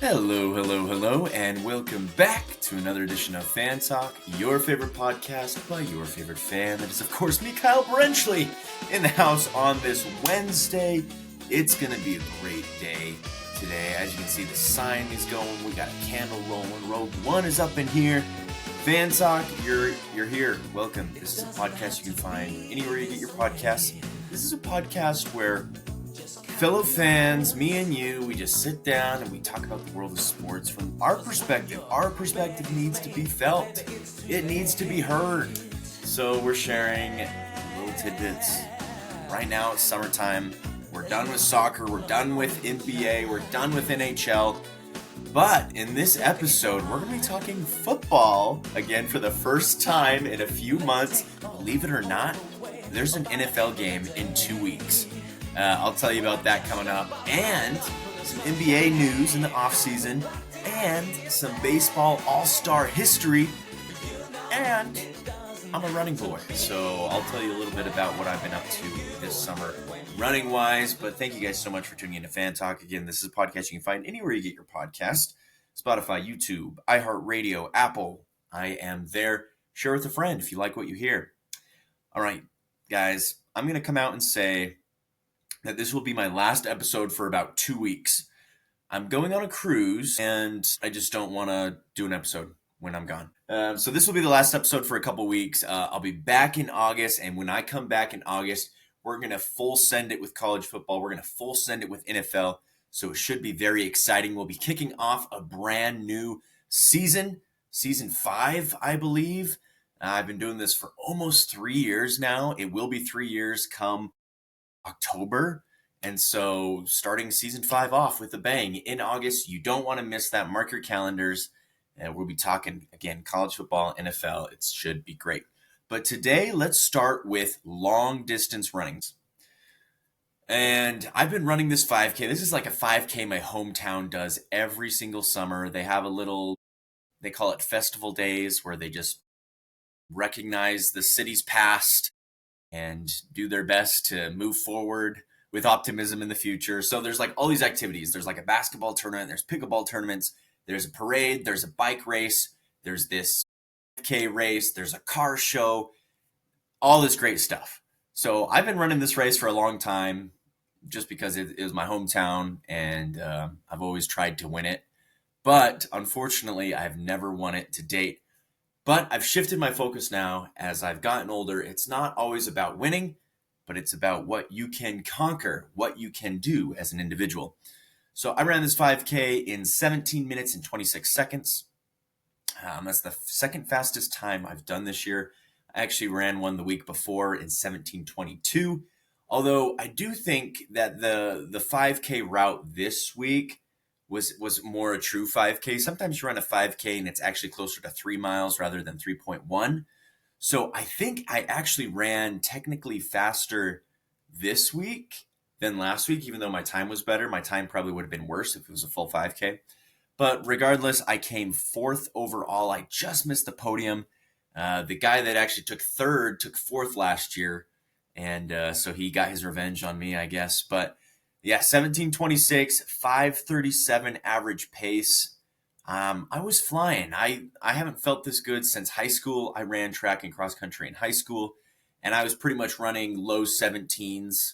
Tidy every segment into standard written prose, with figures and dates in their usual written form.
Hello, hello, hello, and welcome back to another edition of Fan Talk, your favorite podcast by your favorite fan. That is, of course, me, Kyle Brenchley, in the house on this Wednesday. It's going to be a great day today. As you can see, the sign is going. We got a candle rolling. Rogue One is up in here. Fan Talk, you're here. Welcome. This is a podcast you can find anywhere you get your podcasts. This is a podcast where fellow fans, me and you, we just sit down and we talk about the world of sports from our perspective. Our perspective needs to be felt. It needs to be heard. So we're sharing little tidbits. Right now it's summertime. We're done with soccer. We're done with NBA. We're done with NHL. But in this episode, we're going to be talking football again for the first time in a few months. Believe it or not, there's an NFL game in 2 weeks. I'll tell you about that coming up, and some NBA news in the offseason, and some baseball all-star history, and I'm a running boy, so I'll tell you a little bit about what I've been up to this summer running-wise. But thank you guys so much for tuning in to Fan Talk. Again, this is a podcast you can find anywhere you get your podcast: Spotify, YouTube, iHeartRadio, Apple. I am there. Share with a friend if you like what you hear. All right, guys, I'm going to come out and say that this will be my last episode for about 2 weeks. I'm going on a cruise, and I just don't want to do an episode when I'm gone. So this will be the last episode for a couple weeks. I'll be back in August, and when I come back in August, we're going to full send it with college football. We're going to full send it with NFL, so it should be very exciting. We'll be kicking off a brand new season 5, I believe. I've been doing this for almost 3 years now. It will be 3 years come October. And so starting season 5 off with a bang in August, you don't want to miss that. Mark your calendars. And we'll be talking, again, college football, NFL. It should be great. But today, let's start with long distance runnings. And I've been running this 5K. This is like a 5K my hometown does every single summer. They have they call it festival days, where they just recognize the city's past and do their best to move forward with optimism in the future. So there's like all these activities. There's like a basketball tournament. There's pickleball tournaments. There's a parade. There's a bike race. There's this 5K race. There's a car show. All this great stuff. So I've been running this race for a long time just because it was my hometown, and I've always tried to win it. But unfortunately, I've never won it to date. But I've shifted my focus now as I've gotten older. It's not always about winning, but it's about what you can conquer, what you can do as an individual. So I ran this 5K in 17 minutes and 26 seconds. That's the second fastest time I've done this year. I actually ran one the week before in 17:22. Although I do think that the 5K route this week was more a true 5K. Sometimes you run a 5K and it's actually closer to 3 miles rather than 3.1. So I think I actually ran technically faster this week than last week, even though my time was better. My time probably would have been worse if it was a full 5K. But regardless, I came 4th overall. I just missed the podium. The guy that actually took 3rd took 4th last year. And so he got his revenge on me, I guess. But yeah, 17:26, 5:37 average pace. I was flying. I haven't felt this good since high school. I ran track and cross country in high school, and I was pretty much running low 17s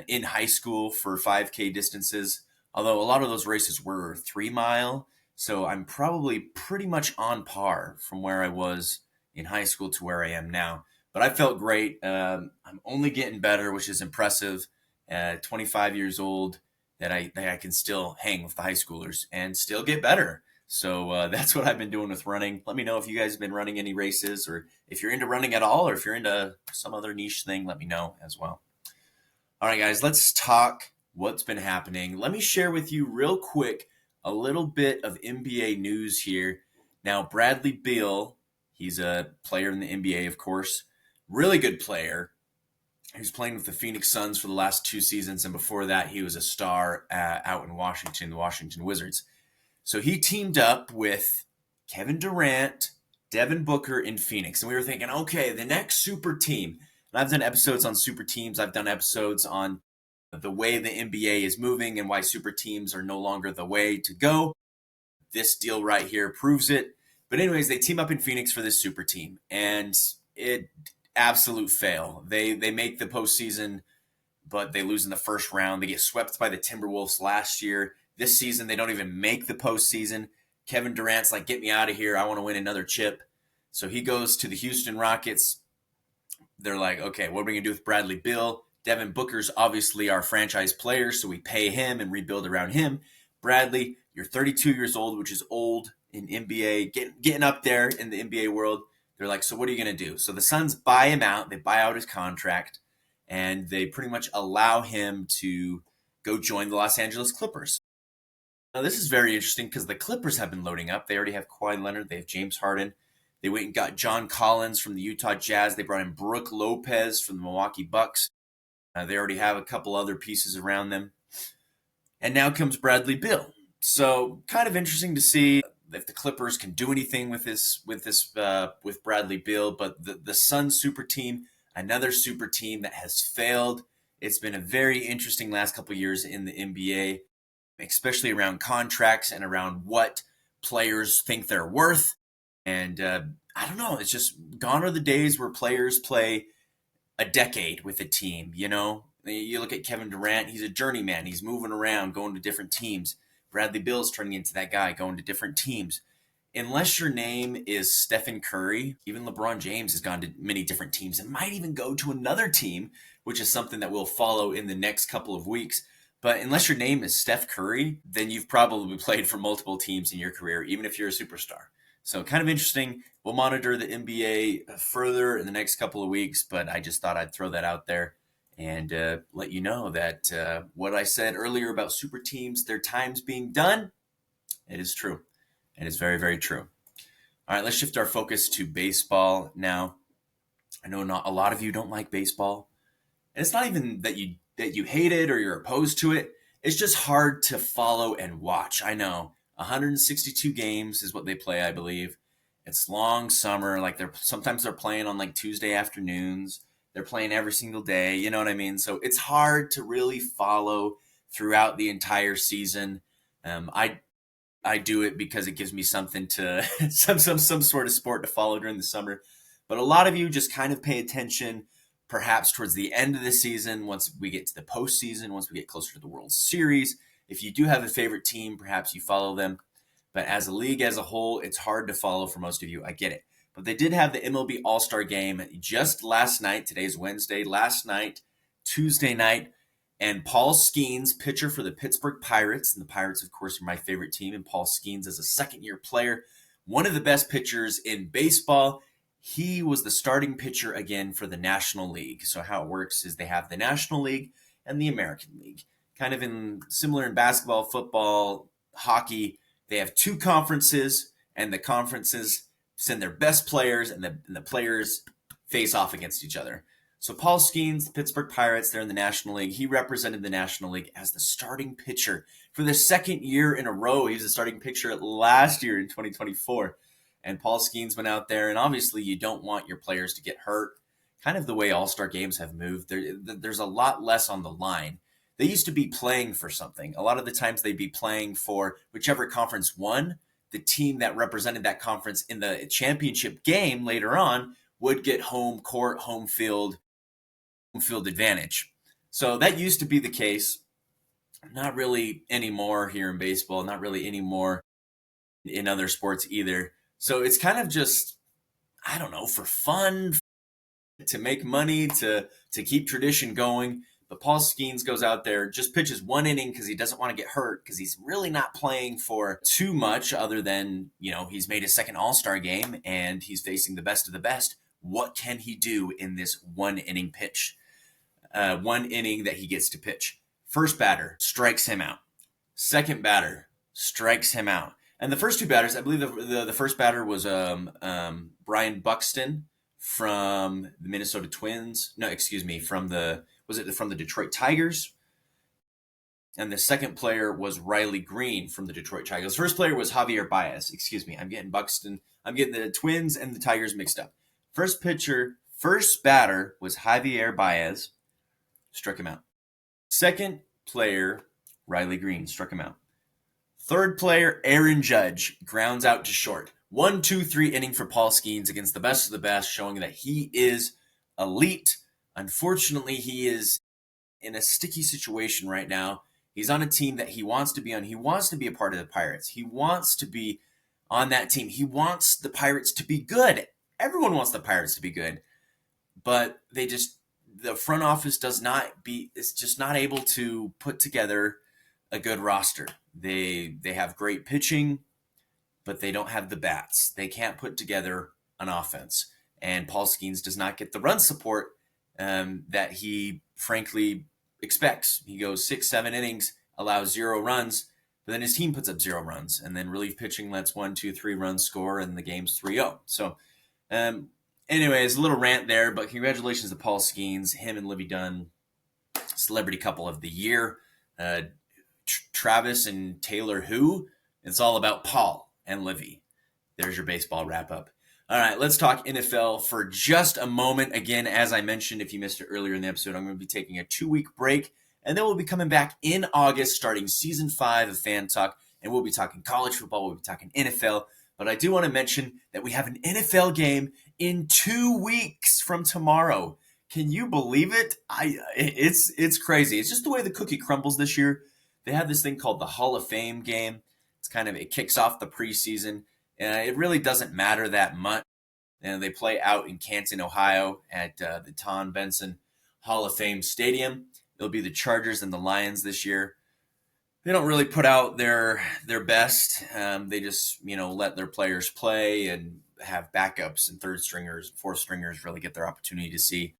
in high school for 5K distances, although a lot of those races were 3 mile. So I'm probably pretty much on par from where I was in high school to where I am now. But I felt great. I'm only getting better, which is impressive. 25 years old, that I can still hang with the high schoolers and still get better. So that's what I've been doing with running. Let me know if you guys have been running any races, or if you're into running at all, or if you're into some other niche thing, let me know as well. All right, guys, let's talk what's been happening. Let me share with you real quick a little bit of NBA news here. Now, Bradley Beal, he's a player in the NBA, of course, really good player. He was playing with the Phoenix Suns for the last 2 seasons, and before that, he was a star out in Washington, the Washington Wizards. So he teamed up with Kevin Durant, Devin Booker in Phoenix, and we were thinking, okay, the next super team. And I've done episodes on super teams. I've done episodes on the way the NBA is moving and why super teams are no longer the way to go. this deal right here proves it. But anyways, they team up in Phoenix for this super team, and it absolute fail. They make the postseason, but they lose in the first round. They get swept by the Timberwolves last year. This season, they don't even make the postseason. Kevin Durant's like, get me out of here. I want to win another chip. So he goes to the Houston Rockets. They're like, okay, what are we going to do with Bradley Beal? Devin Booker's obviously our franchise player, so we pay him and rebuild around him. Bradley, you're 32 years old, which is old in NBA, getting up there in the NBA world. They're like, so what are you going to do? So the Suns buy him out. They buy out his contract, and they pretty much allow him to go join the Los Angeles Clippers. Now, this is very interesting because the Clippers have been loading up. They already have Kawhi Leonard. They have James Harden. They went and got John Collins from the Utah Jazz. They brought in Brook Lopez from the Milwaukee Bucks. They already have a couple other pieces around them. And now comes Bradley Beal. So kind of interesting to see if the Clippers can do anything with Bradley Beal. But the Suns super team, another super team that has failed. It's been a very interesting last couple of years in the NBA, especially around contracts and around what players think they're worth. And I don't know, it's just gone are the days where players play a decade with a team, you know? You look at Kevin Durant, he's a journeyman. He's moving around, going to different teams. Bradley Beal's turning into that guy, going to different teams. Unless your name is Stephen Curry, even LeBron James has gone to many different teams and might even go to another team, which is something that we'll follow in the next couple of weeks. But unless your name is Steph Curry, then you've probably played for multiple teams in your career, even if you're a superstar. So kind of interesting. We'll monitor the NBA further in the next couple of weeks, but I just thought I'd throw that out there and let you know that what I said earlier about super teams, their time's being done, it is true. It is very, very true. All right, let's shift our focus to baseball now. I know not a lot of you don't like baseball. And it's not even that you hate it or you're opposed to it. It's just hard to follow and watch. I know. 162 games is what they play, I believe. It's long summer. Like sometimes they're playing on like Tuesday afternoons. They're playing every single day. You know what I mean? So it's hard to really follow throughout the entire season. I do it because it gives me something to some sort of sport to follow during the summer. But a lot of you just kind of pay attention perhaps towards the end of the season, once we get to the postseason, once we get closer to the World Series. If you do have a favorite team, perhaps you follow them. But as a league as a whole, it's hard to follow for most of you. I get it. But they did have the MLB All-Star Game just last night. Today's Wednesday. Last night, Tuesday night. And Paul Skenes, pitcher for the Pittsburgh Pirates. And the Pirates, of course, are my favorite team. And Paul Skenes is a second-year player, one of the best pitchers in baseball. He was the starting pitcher again for the National League. So how it works is they have the National League and the American League. Kind of similar in basketball, football, hockey. They have two conferences, and the conferences send their best players, and the players face off against each other. So Paul Skenes, the Pittsburgh Pirates, they're in the National League. He represented the National League as the starting pitcher for the second year in a row. He was the starting pitcher last year in 2024. And Paul Skenes went out there, and obviously you don't want your players to get hurt. Kind of the way All-Star games have moved. There's a lot less on the line. They used to be playing for something. A lot of the times they'd be playing for whichever conference won. The team that represented that conference in the championship game later on would get home court, home field advantage. So that used to be the case. Not really anymore here in baseball. Not really anymore in other sports either. So it's kind of just, I don't know, for fun, to make money, to keep tradition going. But Paul Skenes goes out there, just pitches one inning because he doesn't want to get hurt, because he's really not playing for too much other than, he's made his second All-Star game and he's facing the best of the best. What can he do in this one inning pitch? One inning that he gets to pitch. First batter strikes him out. Second batter strikes him out. And the first two batters, I believe the first batter was Brian Buxton from the Minnesota Twins. No, excuse me, from the Detroit Tigers? And the second player was Riley Green from the Detroit Tigers. The first player was Javier Baez. Excuse me, I'm getting the Twins and the Tigers mixed up. First batter was Javier Baez, struck him out. Second player, Riley Green, struck him out. Third player, Aaron Judge, grounds out to short. 1-2-3 inning for Paul Skenes against the best of the best, showing that he is elite. Unfortunately, he is in a sticky situation right now. He's on a team that he wants to be on. He wants to be a part of the Pirates. He wants to be on that team. He wants the Pirates to be good. Everyone wants the Pirates to be good. But the front office is just not able to put together a good roster. They have great pitching, but they don't have the bats. They can't put together an offense. And Paul Skenes does not get the run support that he frankly expects. He goes 6-7 innings, allows 0 runs, but then his team puts up 0 runs. And then relief pitching lets 1-2-3 runs score, and the game's 3-0. So anyways, a little rant there, but congratulations to Paul Skenes, him and Livy Dunn, celebrity couple of the year. Travis and Taylor who? It's all about Paul and Livy. There's your baseball wrap-up. All right, let's talk NFL for just a moment. Again, as I mentioned, if you missed it earlier in the episode, I'm going to be taking a 2-week break, and then we'll be coming back in August, starting Season 5 of Fan Talk, and we'll be talking college football, we'll be talking NFL, but I do want to mention that we have an NFL game in 2 weeks from tomorrow. Can you believe it? It's crazy. It's just the way the cookie crumbles this year. They have this thing called the Hall of Fame game. It kicks off the preseason. It really doesn't matter that much. And they play out in Canton, Ohio at the Tom Benson Hall of Fame Stadium. It'll be the Chargers and the Lions this year. They don't really put out their best. They just, let their players play and have backups and third stringers, fourth stringers really get their opportunity to see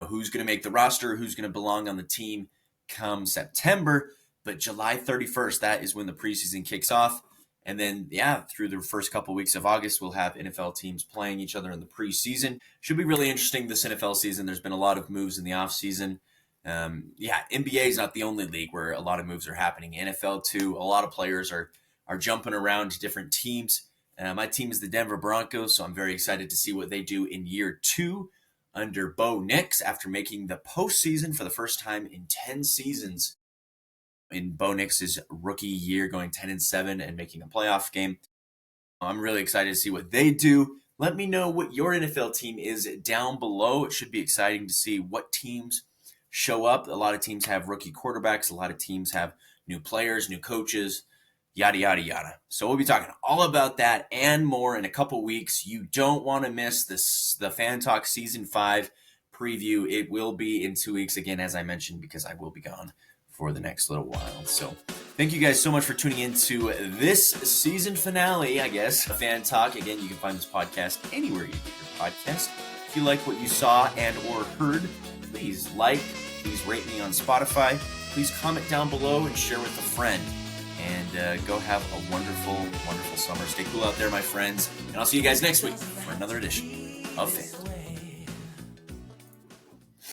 who's going to make the roster, who's going to belong on the team come September. But July 31st, that is when the preseason kicks off. And then, through the first couple weeks of August, we'll have NFL teams playing each other in the preseason. Should be really interesting this NFL season. There's been a lot of moves in the offseason. NBA is not the only league where a lot of moves are happening. NFL, too, a lot of players are jumping around to different teams. My team is the Denver Broncos, so I'm very excited to see what they do in year 2 under Bo Nix after making the postseason for the first time in 10 seasons. In Bo Nix's rookie year, going 10-7 and making a playoff game. I'm really excited to see what they do. Let me know what your NFL team is down below. It should be exciting to see what teams show up. A lot of teams have rookie quarterbacks. A lot of teams have new players, new coaches, yada, yada, yada. So we'll be talking all about that and more in a couple weeks. You don't want to miss the Fan Talk Season 5 preview. It will be in 2 weeks again, as I mentioned, because I will be gone for the next little while. So thank you guys so much for tuning into this season finale, I guess, of Fan Talk. Again, you can find this podcast anywhere you get your podcast. If you like what you saw and or heard, please please rate me on Spotify. Please comment down below and share with a friend. And go have a wonderful, wonderful summer. Stay cool out there, my friends. And I'll see you guys next week for another edition of Fan Talk.